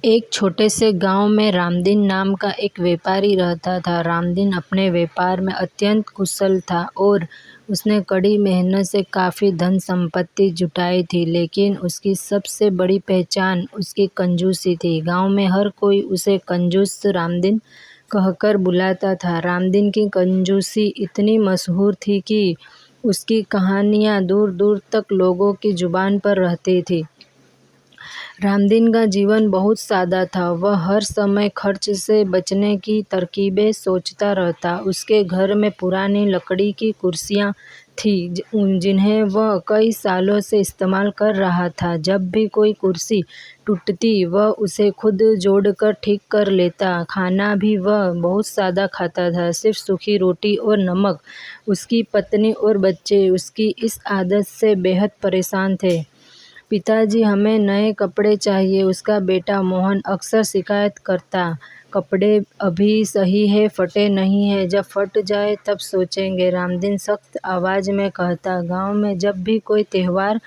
एक छोटे से गांव में रामदीन नाम का एक व्यापारी रहता था। रामदीन अपने व्यापार में अत्यंत कुशल था और उसने कड़ी मेहनत से काफ़ी धन संपत्ति जुटाई थी, लेकिन उसकी सबसे बड़ी पहचान उसकी कंजूसी थी। गांव में हर कोई उसे कंजूस रामदीन कहकर बुलाता था। रामदीन की कंजूसी इतनी मशहूर थी कि उसकी कहानियां दूर दूर तक लोगों की जुबान पर रहती थी। रामदीन का जीवन बहुत सादा था। वह हर समय खर्च से बचने की तरकीबें सोचता रहता। उसके घर में पुरानी लकड़ी की कुर्सियां थीं जिन्हें वह कई सालों से इस्तेमाल कर रहा था। जब भी कोई कुर्सी टूटती, वह उसे खुद जोड़कर ठीक कर लेता। खाना भी वह बहुत सादा खाता था, सिर्फ सूखी रोटी और नमक। उसकी पत्नी और बच्चे उसकी इस आदत से बेहद परेशान थे। पिताजी, हमें नए कपड़े चाहिए, उसका बेटा मोहन अक्सर शिकायत करता। कपड़े अभी सही है, फटे नहीं हैं, जब फट जाए तब सोचेंगे, रामदीन सख्त आवाज़ में कहता। गांव में जब भी कोई त्योहार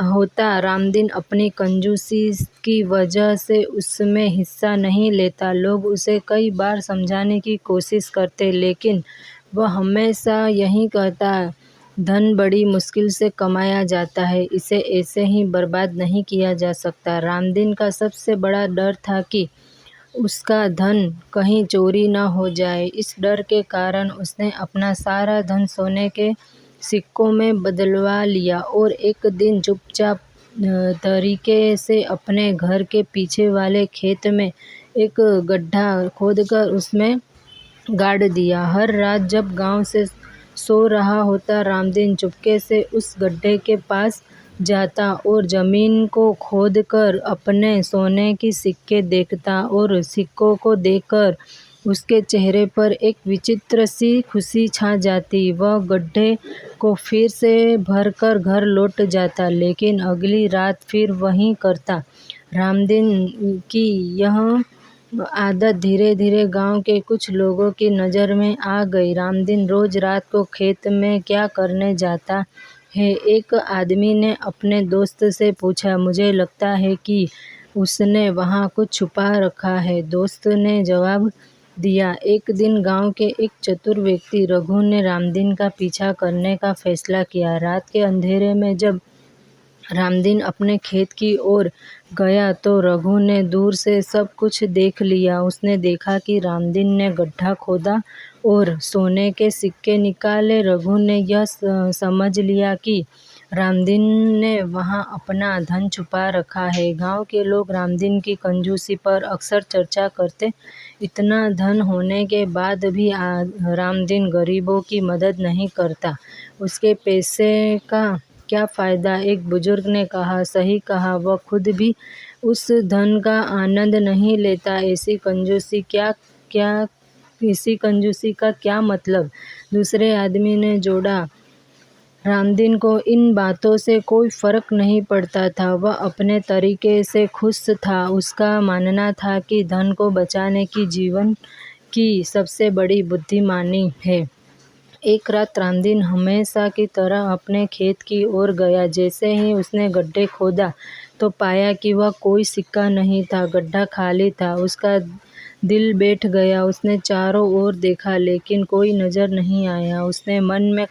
होता, रामदीन अपनी कंजूसी की वजह से उसमें हिस्सा नहीं लेता। लोग उसे कई बार समझाने की कोशिश करते, लेकिन वह हमेशा यही कहता, धन बड़ी मुश्किल से कमाया जाता है, इसे ऐसे ही बर्बाद नहीं किया जा सकता। रामदीन का सबसे बड़ा डर था कि उसका धन कहीं चोरी न हो जाए। इस डर के कारण उसने अपना सारा धन सोने के सिक्कों में बदलवा लिया और एक दिन चुपचाप तरीके से अपने घर के पीछे वाले खेत में एक गड्ढा खोदकर उसमें गाड़ दिया। हर रात जब गांव से सो रहा होता, रामदीन चुपके से उस गड्ढे के पास जाता और जमीन को खोदकर अपने सोने के सिक्के देखता, और सिक्कों को देखकर उसके चेहरे पर एक विचित्र सी खुशी छा जाती। वह गड्ढे को फिर से भरकर घर लौट जाता, लेकिन अगली रात फिर वही करता। रामदीन की यह आदत धीरे धीरे गांव के कुछ लोगों की नज़र में आ गई। रामदीन रोज रात को खेत में क्या करने जाता है? एक आदमी ने अपने दोस्त से पूछा। मुझे लगता है कि उसने वहाँ कुछ छुपा रखा है, दोस्त ने जवाब दिया। एक दिन गांव के एक चतुर व्यक्ति रघु ने रामदीन का पीछा करने का फैसला किया। रात के अंधेरे में जब रामदीन अपने खेत की ओर गया तो रघु ने दूर से सब कुछ देख लिया। उसने देखा कि रामदीन ने गड्ढा खोदा और सोने के सिक्के निकाले। रघु ने यह समझ लिया कि रामदीन ने वहां अपना धन छुपा रखा है। गांव के लोग रामदीन की कंजूसी पर अक्सर चर्चा करते। इतना धन होने के बाद भी रामदीन गरीबों की मदद नहीं करता, उसके पैसे का क्या फ़ायदा? एक बुजुर्ग ने कहा। सही कहा, वह खुद भी उस धन का आनंद नहीं लेता। ऐसी कंजूसी का क्या मतलब? दूसरे आदमी ने जोड़ा। रामदीन को इन बातों से कोई फर्क नहीं पड़ता था। वह अपने तरीके से खुश था। उसका मानना था कि धन को बचाने की जीवन की सबसे बड़ी बुद्धिमानी है। एक रात रामदीन हमेशा की तरह अपने खेत की ओर गया। जैसे ही उसने गड्ढे खोदा तो पाया कि वह कोई सिक्का नहीं था, गड्ढा खाली था। उसका दिल बैठ गया। उसने चारों ओर देखा, लेकिन कोई नजर नहीं आया। उसने मन में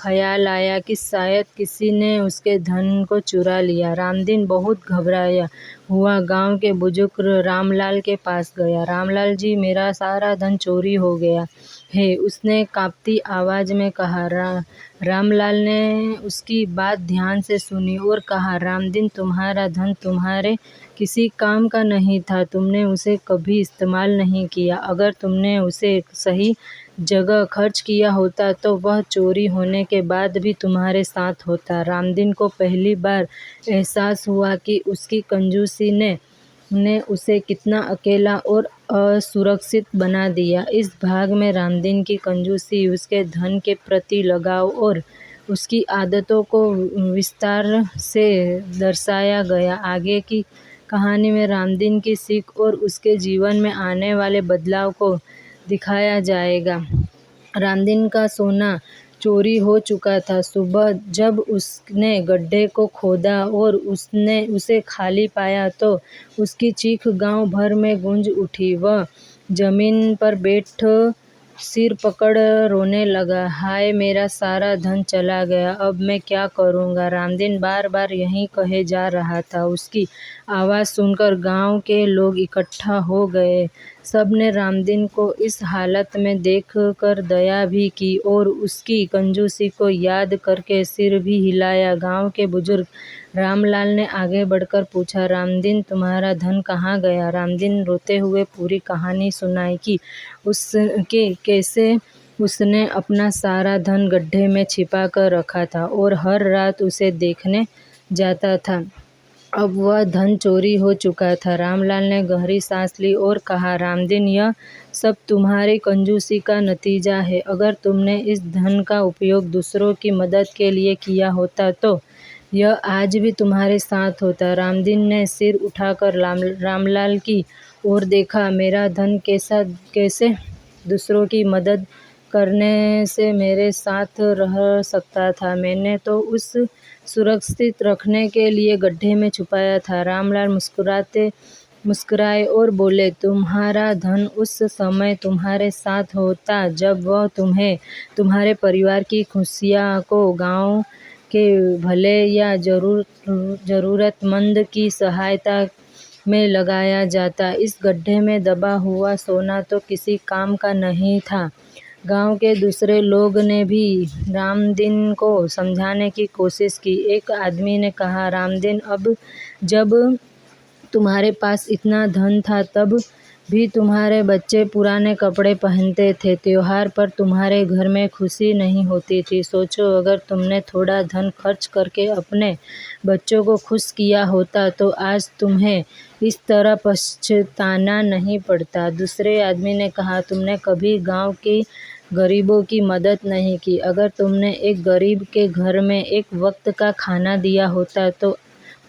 ख्याल आया कि शायद किसी ने उसके धन को चुरा लिया। रामदीन बहुत घबराया हुआ गांव के बुजुर्ग रामलाल के पास गया। रामलाल जी, मेरा सारा धन चोरी हो गया है, उसने कांपती आवाज में कहा। रामलाल ने उसकी बात ध्यान से सुनी और कहा, रामदीन, तुम्हारा धन तुम्हारे किसी काम का नहीं था। तुमने उसे कभी इस्तेमाल नहीं किया। अगर तुमने उसे सही जगह खर्च किया होता तो वह चोरी होने के बाद भी तुम्हारे साथ होता। रामदीन को पहली बार एहसास हुआ कि उसकी कंजूसी ने उसे कितना अकेला और असुरक्षित बना दिया। इस भाग में रामदीन की कंजूसी, उसके धन के प्रति लगाव और उसकी आदतों को विस्तार से दर्शाया गया। आगे की कहानी में रामदीन की सीख और उसके जीवन में आने वाले बदलाव को दिखाया जाएगा। रामदीन का सोना चोरी हो चुका था। सुबह जब उसने गड्ढे को खोदा और उसने उसे खाली पाया तो उसकी चीख गांव भर में गूंज उठी। वह जमीन पर बैठ सिर पकड़ रोने लगा। हाय, मेरा सारा धन चला गया, अब मैं क्या करूँगा? रामदीन बार बार यही कहे जा रहा था। उसकी आवाज़ सुनकर गांव के लोग इकट्ठा हो गए। सबने रामदीन को इस हालत में देखकर दया भी की और उसकी कंजूसी को याद करके सिर भी हिलाया। गांव के बुजुर्ग रामलाल ने आगे बढ़कर पूछा, रामदीन, तुम्हारा धन कहाँ गया? रामदीन रोते हुए पूरी कहानी सुनाई कि उसके कैसे उसने अपना सारा धन गड्ढे में छिपा कर रखा था और हर रात उसे देखने जाता था। अब वह धन चोरी हो चुका था। रामलाल ने गहरी सांस ली और कहा, रामदीन, यह सब तुम्हारी कंजूसी का नतीजा है। अगर तुमने इस धन का उपयोग दूसरों की मदद के लिए किया होता तो यह आज भी तुम्हारे साथ होता। रामदीन ने सिर उठाकर रामलाल की ओर देखा। मेरा धन कैसे दूसरों की मदद करने से मेरे साथ रह सकता था? मैंने तो उस सुरक्षित रखने के लिए गड्ढे में छुपाया था। रामलाल मुस्कुराए और बोले, तुम्हारा धन उस समय तुम्हारे साथ होता जब वह तुम्हारे परिवार की खुशियाँ को गांव के भले या जरूरतमंद की सहायता में लगाया जाता। इस गड्ढे में दबा हुआ सोना तो किसी काम का नहीं था। गांव के दूसरे लोग ने भी रामदीन को समझाने की कोशिश की। एक आदमी ने कहा, रामदीन, अब जब तुम्हारे पास इतना धन था तब भी तुम्हारे बच्चे पुराने कपड़े पहनते थे। त्योहार पर तुम्हारे घर में खुशी नहीं होती थी। सोचो, अगर तुमने थोड़ा धन खर्च करके अपने बच्चों को खुश किया होता तो आज तुम्हें इस तरह पछताना नहीं पड़ता। दूसरे आदमी ने कहा, तुमने कभी गांव के गरीबों की मदद नहीं की। अगर तुमने एक गरीब के घर में एक वक्त का खाना दिया होता तो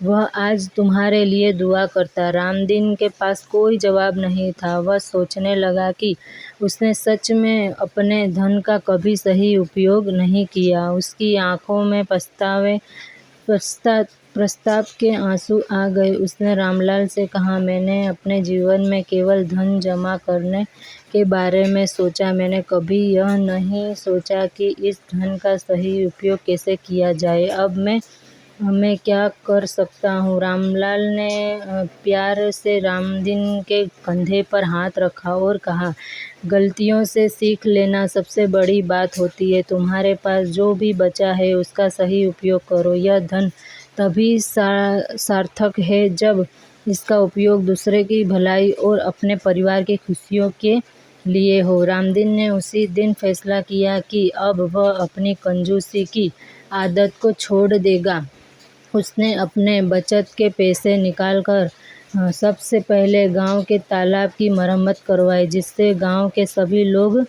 वह आज तुम्हारे लिए दुआ करता। रामदीन के पास कोई जवाब नहीं था। वह सोचने लगा कि उसने सच में अपने धन का कभी सही उपयोग नहीं किया। उसकी आंखों में पश्चाताप के आंसू आ गए। उसने रामलाल से कहा, मैंने अपने जीवन में केवल धन जमा करने के बारे में सोचा। मैंने कभी यह नहीं सोचा कि इस धन का सही उपयोग कैसे किया जाए। अब मैं क्या कर सकता हूँ? रामलाल ने प्यार से रामदीन के कंधे पर हाथ रखा और कहा, गलतियों से सीख लेना सबसे बड़ी बात होती है। तुम्हारे पास जो भी बचा है उसका सही उपयोग करो। यह धन तभी सार्थक है जब इसका उपयोग दूसरे की भलाई और अपने परिवार की खुशियों के लिए हो। रामदीन ने उसी दिन फैसला किया कि अब वह अपनी कंजूसी की आदत को छोड़ देगा। उसने अपने बचत के पैसे निकालकर सबसे पहले गांव के तालाब की मरम्मत करवाई, जिससे गांव के सभी लोग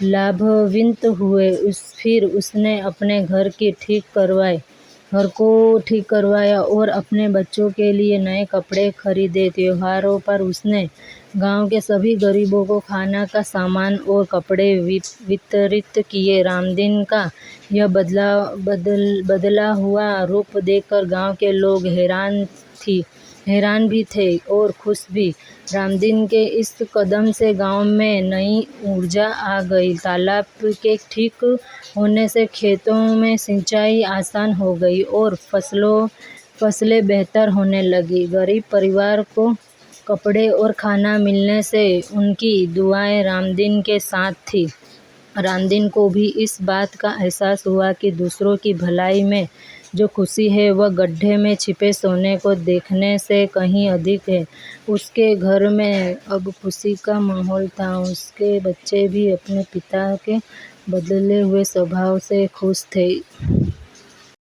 लाभान्वित हुए। फिर उसने अपने घर को ठीक करवाया और अपने बच्चों के लिए नए कपड़े खरीदे। त्योहारों पर उसने गांव के सभी गरीबों को खाना का सामान और कपड़े वितरित किए। रामदीन का यह बदला हुआ रूप देखकर गांव के लोग हैरान भी थे और खुश भी। रामदीन के इस कदम से गांव में नई ऊर्जा आ गई। तालाब के ठीक होने से खेतों में सिंचाई आसान हो गई और फसलें बेहतर होने लगी। गरीब परिवार को कपड़े और खाना मिलने से उनकी दुआएं रामदीन के साथ थी। रामदीन को भी इस बात का एहसास हुआ कि दूसरों की भलाई में जो खुशी है वह गड्ढे में छिपे सोने को देखने से कहीं अधिक है। उसके घर में अब खुशी का माहौल था। उसके बच्चे भी अपने पिता के बदले हुए स्वभाव से खुश थे।